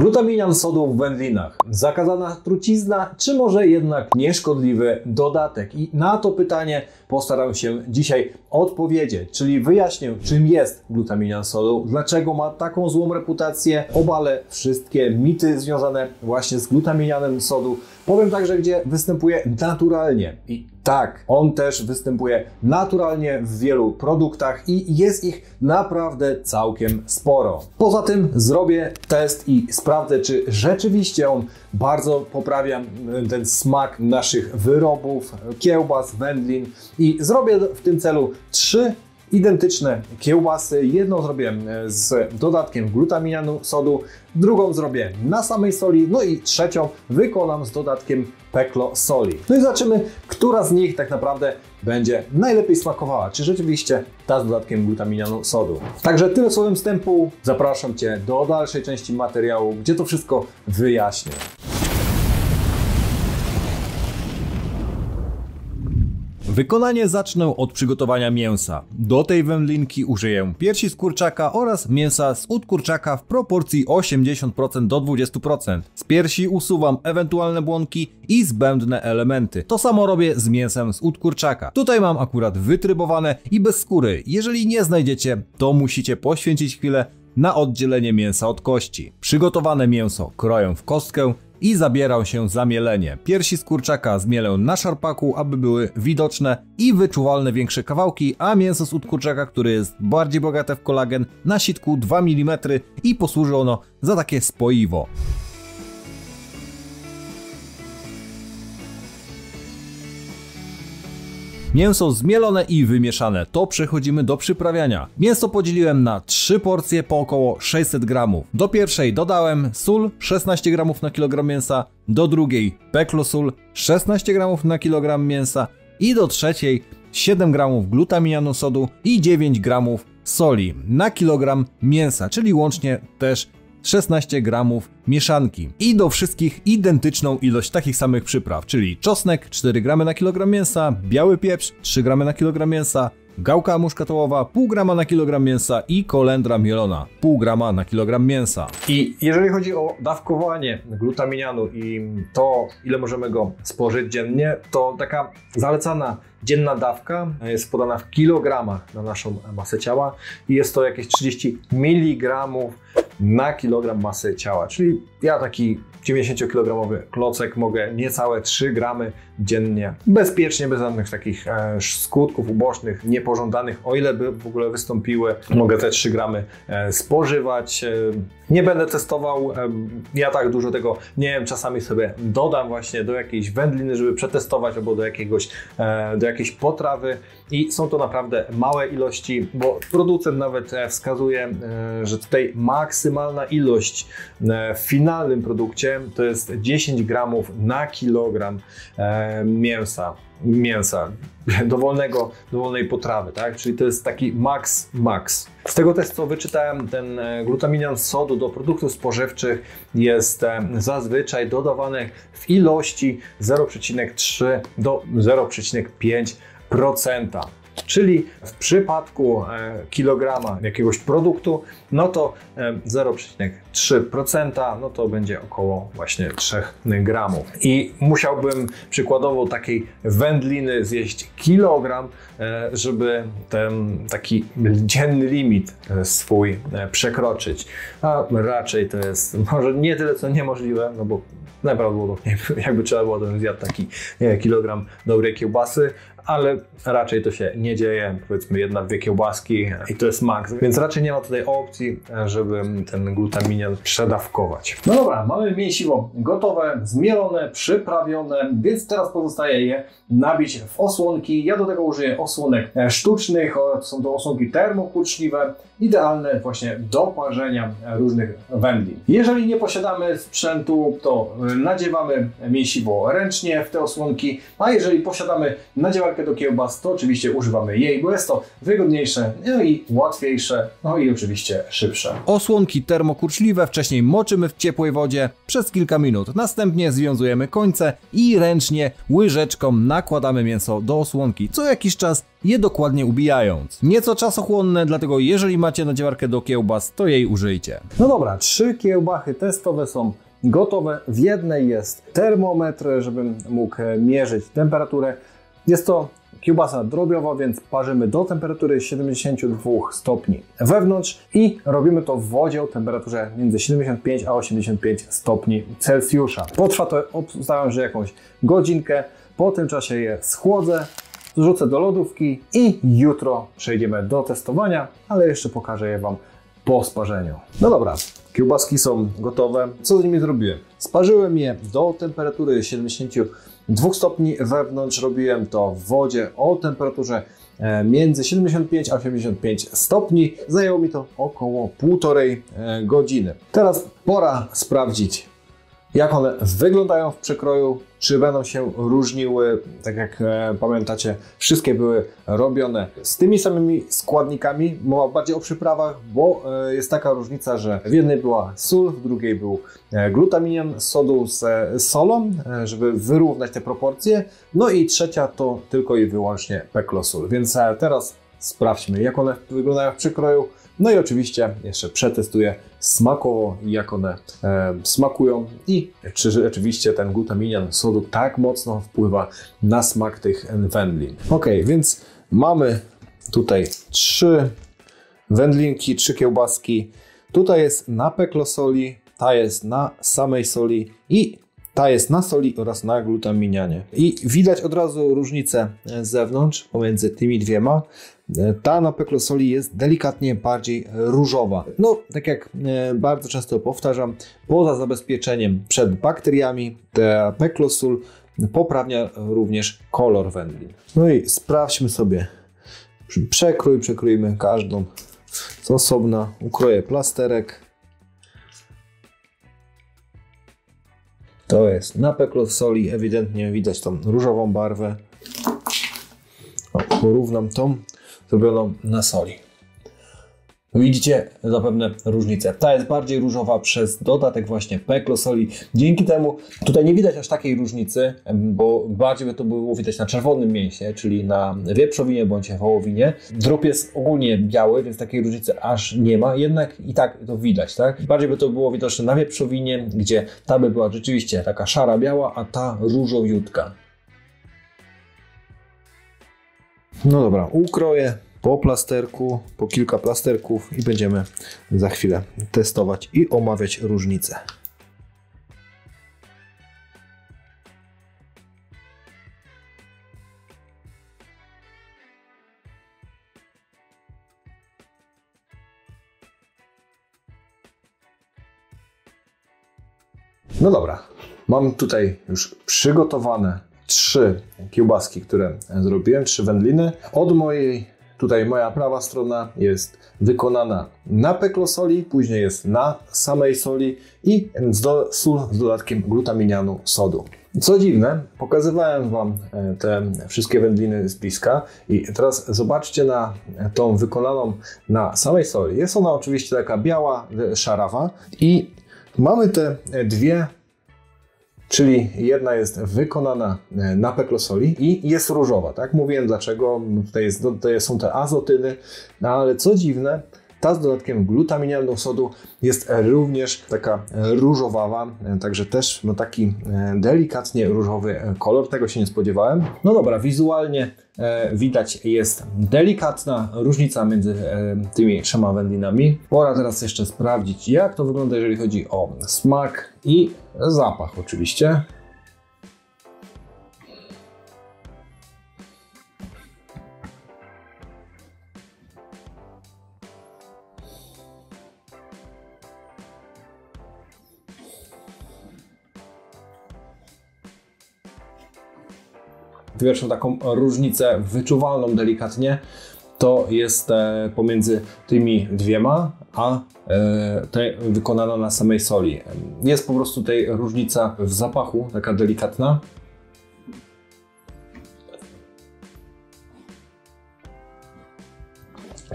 Glutaminian sodu w wędlinach. Zakazana trucizna, czy może jednak nieszkodliwy dodatek? I na to pytanie postaram się dzisiaj odpowiedzieć, czyli wyjaśnię, czym jest glutaminian sodu, dlaczego ma taką złą reputację, obalę wszystkie mity związane właśnie z glutaminianem sodu. Powiem także, gdzie występuje naturalnie. I tak, on też występuje naturalnie w wielu produktach i jest ich naprawdę całkiem sporo. Poza tym zrobię test i sprawdzę, czy rzeczywiście on bardzo poprawia ten smak naszych wyrobów, kiełbas, wędlin i zrobię w tym celu 3 identyczne kiełbasy. Jedną zrobię z dodatkiem glutaminianu sodu, drugą zrobię na samej soli, no i trzecią wykonam z dodatkiem peklo soli. No i zobaczymy, która z nich tak naprawdę będzie najlepiej smakowała. Czy rzeczywiście ta z dodatkiem glutaminianu sodu. Także tyle słowem wstępu. Zapraszam Cię do dalszej części materiału, gdzie to wszystko wyjaśnię. Wykonanie zacznę od przygotowania mięsa. Do tej wędlinki użyję piersi z kurczaka oraz mięsa z ud kurczaka w proporcji 80% do 20%. Z piersi usuwam ewentualne błonki i zbędne elementy. To samo robię z mięsem z ud kurczaka. Tutaj mam akurat wytrybowane i bez skóry. Jeżeli nie znajdziecie, to musicie poświęcić chwilę na oddzielenie mięsa od kości. Przygotowane mięso kroję w kostkę i zabieram się za mielenie. Piersi z kurczaka zmielę na szarpaku, aby były widoczne i wyczuwalne większe kawałki, a mięso z ud kurczaka, które jest bardziej bogate w kolagen, na sitku 2 mm i posłuży ono za takie spoiwo. Mięso zmielone i wymieszane, to przechodzimy do przyprawiania. Mięso podzieliłem na 3 porcje po około 600 g. Do pierwszej dodałem sól 16 g na kilogram mięsa, do drugiej peklo sól 16 g na kilogram mięsa i do trzeciej 7 g glutaminianu sodu i 9 g soli na kilogram mięsa, czyli łącznie też 16 g mieszanki. I do wszystkich identyczną ilość takich samych przypraw, czyli czosnek 4 g na kilogram mięsa, biały pieprz 3 g na kilogram mięsa, gałka muszkatołowa pół grama na kilogram mięsa i kolendra mielona pół grama na kilogram mięsa. I jeżeli chodzi o dawkowanie glutaminianu i to, ile możemy go spożyć dziennie, to taka zalecana dzienna dawka jest podana w kilogramach na naszą masę ciała i jest to jakieś 30 mg na kilogram masy ciała, czyli ja taki 90-kilogramowy klocek mogę niecałe 3 gramy dziennie, bezpiecznie, bez żadnych takich skutków ubocznych, niepożądanych, o ile by w ogóle wystąpiły, mogę te 3 gramy spożywać. Nie będę testował, ja tak dużo tego nie wiem, czasami sobie dodam właśnie do jakiejś wędliny, żeby przetestować, albo do jakiejś potrawy i są to naprawdę małe ilości, bo producent nawet wskazuje, że tutaj maksymalna ilość w finalnym produkcie to jest 10 gramów na kilogram mięsa dowolnej potrawy, tak? Czyli to jest taki max. Z tego też, co wyczytałem, ten glutaminian sodu do produktów spożywczych jest zazwyczaj dodawany w ilości 0,3 do 0,5%. Czyli w przypadku kilograma jakiegoś produktu, no to 0,3%, no to będzie około właśnie 3 gramów. I musiałbym przykładowo takiej wędliny zjeść kilogram, żeby ten taki dzienny limit swój przekroczyć. A raczej to jest może nie tyle co niemożliwe, no bo najprawdopodobniej jakby trzeba było, to bym zjadł taki kilogram dobrej kiełbasy, ale raczej to się nie dzieje, powiedzmy 1-2 kiełbaski i to jest maks, więc raczej nie ma tutaj opcji, żeby ten glutaminian przedawkować. No dobra, mamy mięsiwo gotowe, zmielone, przyprawione, więc teraz pozostaje je nabić w osłonki. Ja do tego użyję osłonek sztucznych, są to osłonki termokurczliwe, idealne właśnie do parzenia różnych wędlin. Jeżeli nie posiadamy sprzętu, to nadziewamy mięsiwo ręcznie w te osłonki, a jeżeli posiadamy, nadziewamy ziewarkę do kiełbas, to oczywiście używamy jej, bo jest to wygodniejsze, no i łatwiejsze, no i oczywiście szybsze. Osłonki termokurczliwe wcześniej moczymy w ciepłej wodzie przez kilka minut. Następnie związujemy końce i ręcznie łyżeczką nakładamy mięso do osłonki, co jakiś czas je dokładnie ubijając. Nieco czasochłonne, dlatego jeżeli macie nadziewarkę do kiełbas, to jej użyjcie. No dobra, 3 kiełbachy testowe są gotowe. W jednej jest termometr, żebym mógł mierzyć temperaturę. Jest to kiełbasa drobiowa, więc parzymy do temperatury 72 stopni wewnątrz i robimy to w wodzie o temperaturze między 75 a 85 stopni Celsjusza. Potrwa to, obstawiam, że jakąś godzinkę. Po tym czasie je schłodzę, wrzucę do lodówki i jutro przejdziemy do testowania, ale jeszcze pokażę je Wam po sparzeniu. No dobra, kiełbaski są gotowe. Co z nimi zrobiłem? Sparzyłem je do temperatury 72 stopni wewnątrz. Robiłem to w wodzie o temperaturze między 75 a 85 stopni. Zajęło mi to około 1,5 godziny. Teraz pora sprawdzić, jak one wyglądają w przekroju, czy będą się różniły. Tak jak pamiętacie, wszystkie były robione z tymi samymi składnikami. Mowa bardziej o przyprawach, bo jest taka różnica, że w jednej była sól, w drugiej był glutaminian sodu z solą, żeby wyrównać te proporcje. No i trzecia to tylko i wyłącznie peklosul. Więc teraz sprawdźmy, jak one wyglądają w przekroju. No i oczywiście jeszcze przetestuję smakowo, jak one smakują i czy rzeczywiście ten glutaminian sodu tak mocno wpływa na smak tych wędlin. Ok, więc mamy tutaj 3 wędlinki, 3 kiełbaski. Tutaj jest na peklosoli, ta jest na samej soli i ta jest na soli oraz na glutaminianie. I widać od razu różnicę z zewnątrz pomiędzy tymi dwiema. Ta na peklosoli jest delikatnie bardziej różowa. No, tak jak bardzo często powtarzam, poza zabezpieczeniem przed bakteriami, ta peklosol poprawia również kolor wędlin. No i sprawdźmy sobie przekrójmy każdą z osobna. Ukroję plasterek. To jest na peklosoli, ewidentnie widać tą różową barwę. Porównam tą zrobioną na soli. Widzicie zapewne różnicę. Ta jest bardziej różowa przez dodatek właśnie peklosoli. Dzięki temu tutaj nie widać aż takiej różnicy, bo bardziej by to było widać na czerwonym mięsie, czyli na wieprzowinie bądź wołowinie. Drób jest ogólnie biały, więc takiej różnicy aż nie ma, jednak i tak to widać, tak? Bardziej by to było widoczne na wieprzowinie, gdzie ta by była rzeczywiście taka szara-biała, a ta różowiutka. No dobra, ukroję po plasterku, po kilka plasterków i będziemy za chwilę testować i omawiać różnice. No dobra, mam tutaj już przygotowane 3 kiełbaski, które zrobiłem, 3 wędliny. Od tutaj moja prawa strona jest wykonana na peklosoli, później jest na samej soli i sól z dodatkiem glutaminianu sodu. Co dziwne, pokazywałem Wam te wszystkie wędliny z bliska i teraz zobaczcie na tą wykonaną na samej soli. Jest ona oczywiście taka biała, szarawa i mamy te dwie, czyli jedna jest wykonana na peklosoli i jest różowa, tak? Mówiłem dlaczego, tutaj są te azotyny, no ale co dziwne, ta z dodatkiem glutaminianu sodu jest również taka różowawa, także też ma taki delikatnie różowy kolor, tego się nie spodziewałem. No dobra, wizualnie widać jest delikatna różnica między tymi 3 wędlinami. Pora teraz jeszcze sprawdzić, jak to wygląda, jeżeli chodzi o smak i zapach oczywiście. Pierwszą taką różnicę wyczuwalną delikatnie to jest pomiędzy tymi dwiema, a wykonana na samej soli. Jest po prostu tutaj różnica w zapachu, taka delikatna.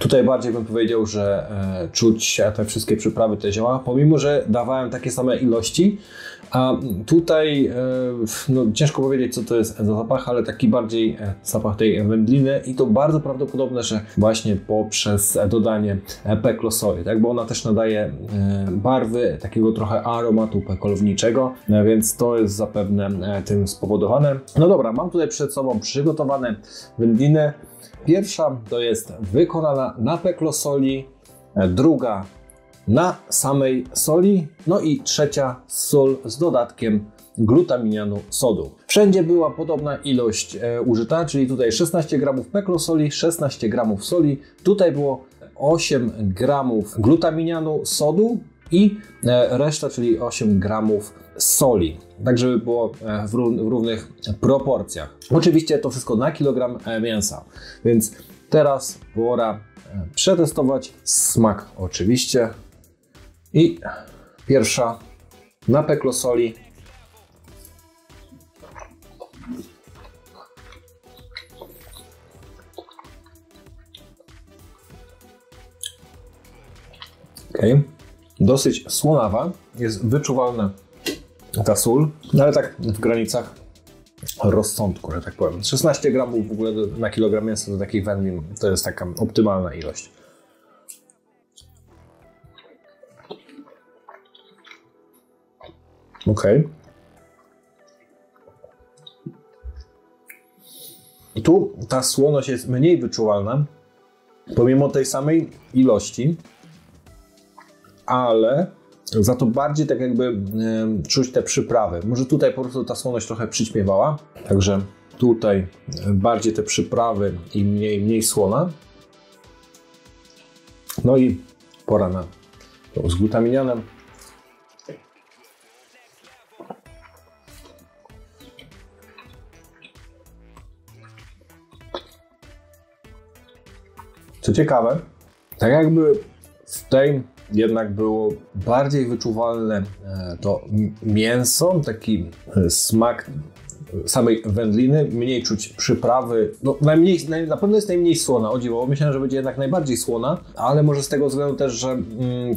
Tutaj bardziej bym powiedział, że czuć te wszystkie przyprawy, te zioła, pomimo że dawałem takie same ilości, a tutaj no, ciężko powiedzieć, co to jest za zapach, ale taki bardziej zapach tej wędliny i to bardzo prawdopodobne, że właśnie poprzez dodanie peklosoli, tak, bo ona też nadaje barwy, takiego trochę aromatu pekolowniczego, więc to jest zapewne tym spowodowane. No dobra, mam tutaj przed sobą przygotowane wędliny. Pierwsza to jest wykonana na peklosoli, druga na samej soli, no i trzecia sól z dodatkiem glutaminianu sodu. Wszędzie była podobna ilość użyta, czyli tutaj 16 g peklosoli, 16 g soli, tutaj było 8 g glutaminianu sodu i reszta, czyli 8 g soli, tak żeby było w równych proporcjach. Oczywiście to wszystko na kilogram mięsa, więc teraz pora przetestować smak oczywiście. I pierwsza na peklosoli. Okay. Dosyć słonawa, jest wyczuwalna ta sól, no ale tak w granicach rozsądku, że tak powiem. 16 g w ogóle na kilogram mięsa do takich wędlin to jest taka optymalna ilość. Ok. Tu ta słoność jest mniej wyczuwalna, pomimo tej samej ilości, ale za to bardziej tak jakby czuć te przyprawy. Może tutaj po prostu ta słoność trochę przyćmiewała, także tutaj bardziej te przyprawy i mniej słona. No i pora na to z glutaminianem. Co ciekawe, tak jakby w tej jednak było bardziej wyczuwalne to mięso, taki smak samej wędliny, mniej czuć przyprawy, no na pewno jest najmniej słona, o dziwo, myślałem, że będzie jednak najbardziej słona, ale może z tego względu też, że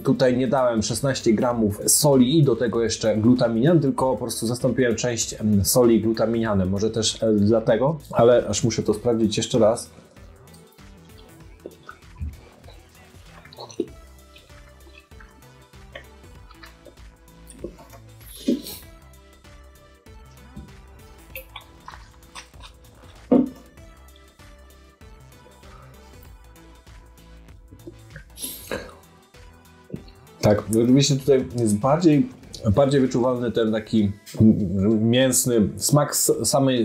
tutaj nie dałem 16 g soli i do tego jeszcze glutaminian, tylko po prostu zastąpiłem część soli glutaminianem, może też dlatego, ale aż muszę to sprawdzić jeszcze raz. Tak, oczywiście tutaj jest bardziej wyczuwalny ten taki mięsny smak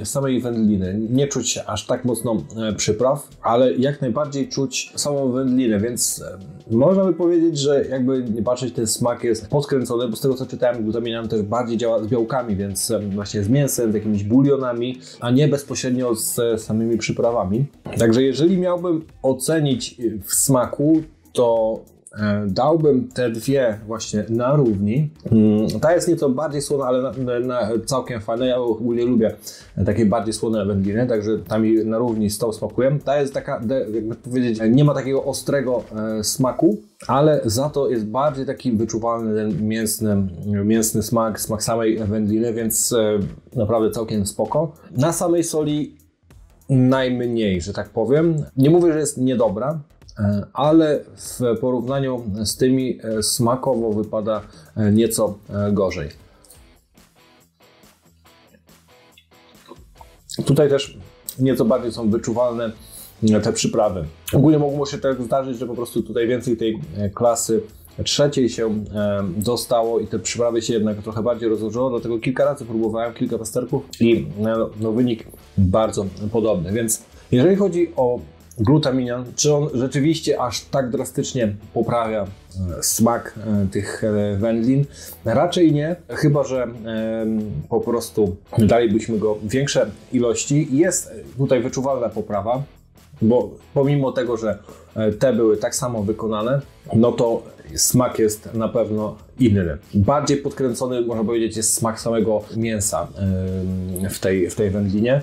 samej wędliny. Nie czuć aż tak mocno przypraw, ale jak najbardziej czuć samą wędlinę, więc można by powiedzieć, że jakby nie patrzeć, ten smak jest podkręcony, bo z tego co czytałem, glutaminian też bardziej działa z białkami, więc właśnie z mięsem, z jakimiś bulionami, a nie bezpośrednio z samymi przyprawami. Także jeżeli miałbym ocenić w smaku, to dałbym te dwie właśnie na równi. Ta jest nieco bardziej słona, ale całkiem fajna. Ja ogólnie lubię takie bardziej słone wędliny, także ta mi na równi z tą smakuję. Ta jest taka, jakby powiedzieć, nie ma takiego ostrego smaku, ale za to jest bardziej taki wyczuwalny ten mięsny smak samej wędliny, więc naprawdę całkiem spoko. Na samej soli najmniej, że tak powiem. Nie mówię, że jest niedobra, ale w porównaniu z tymi smakowo wypada nieco gorzej. Tutaj też nieco bardziej są wyczuwalne te przyprawy. Ogólnie mogło się tak zdarzyć, że po prostu tutaj więcej tej klasy trzeciej się dostało i te przyprawy się jednak trochę bardziej rozłożyło, dlatego kilka razy próbowałem, kilka pasterków i wynik bardzo podobny. Więc jeżeli chodzi o glutaminian, czy on rzeczywiście aż tak drastycznie poprawia smak tych wędlin? Raczej nie, chyba że po prostu dalibyśmy go większe ilości. Jest tutaj wyczuwalna poprawa, bo pomimo tego, że te były tak samo wykonane, no to smak jest na pewno inny. Bardziej podkręcony, można powiedzieć, jest smak samego mięsa w tej wędlinie.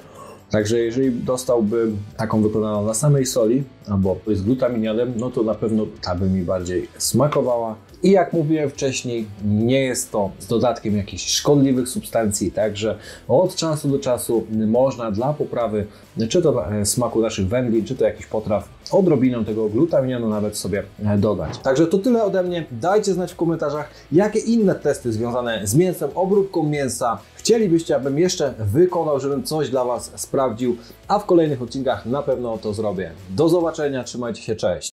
Także jeżeli dostałbym taką wykonaną na samej soli albo z glutaminianem, no to na pewno ta by mi bardziej smakowała. I jak mówiłem wcześniej, nie jest to z dodatkiem jakichś szkodliwych substancji, także od czasu do czasu można dla poprawy czy to smaku naszych wędlin, czy to jakichś potraw odrobinę tego glutaminianu nawet sobie dodać. Także to tyle ode mnie. Dajcie znać w komentarzach, jakie inne testy związane z mięsem, obróbką mięsa chcielibyście, abym jeszcze wykonał, żebym coś dla Was sprawdził, a w kolejnych odcinkach na pewno to zrobię. Do zobaczenia, trzymajcie się, cześć!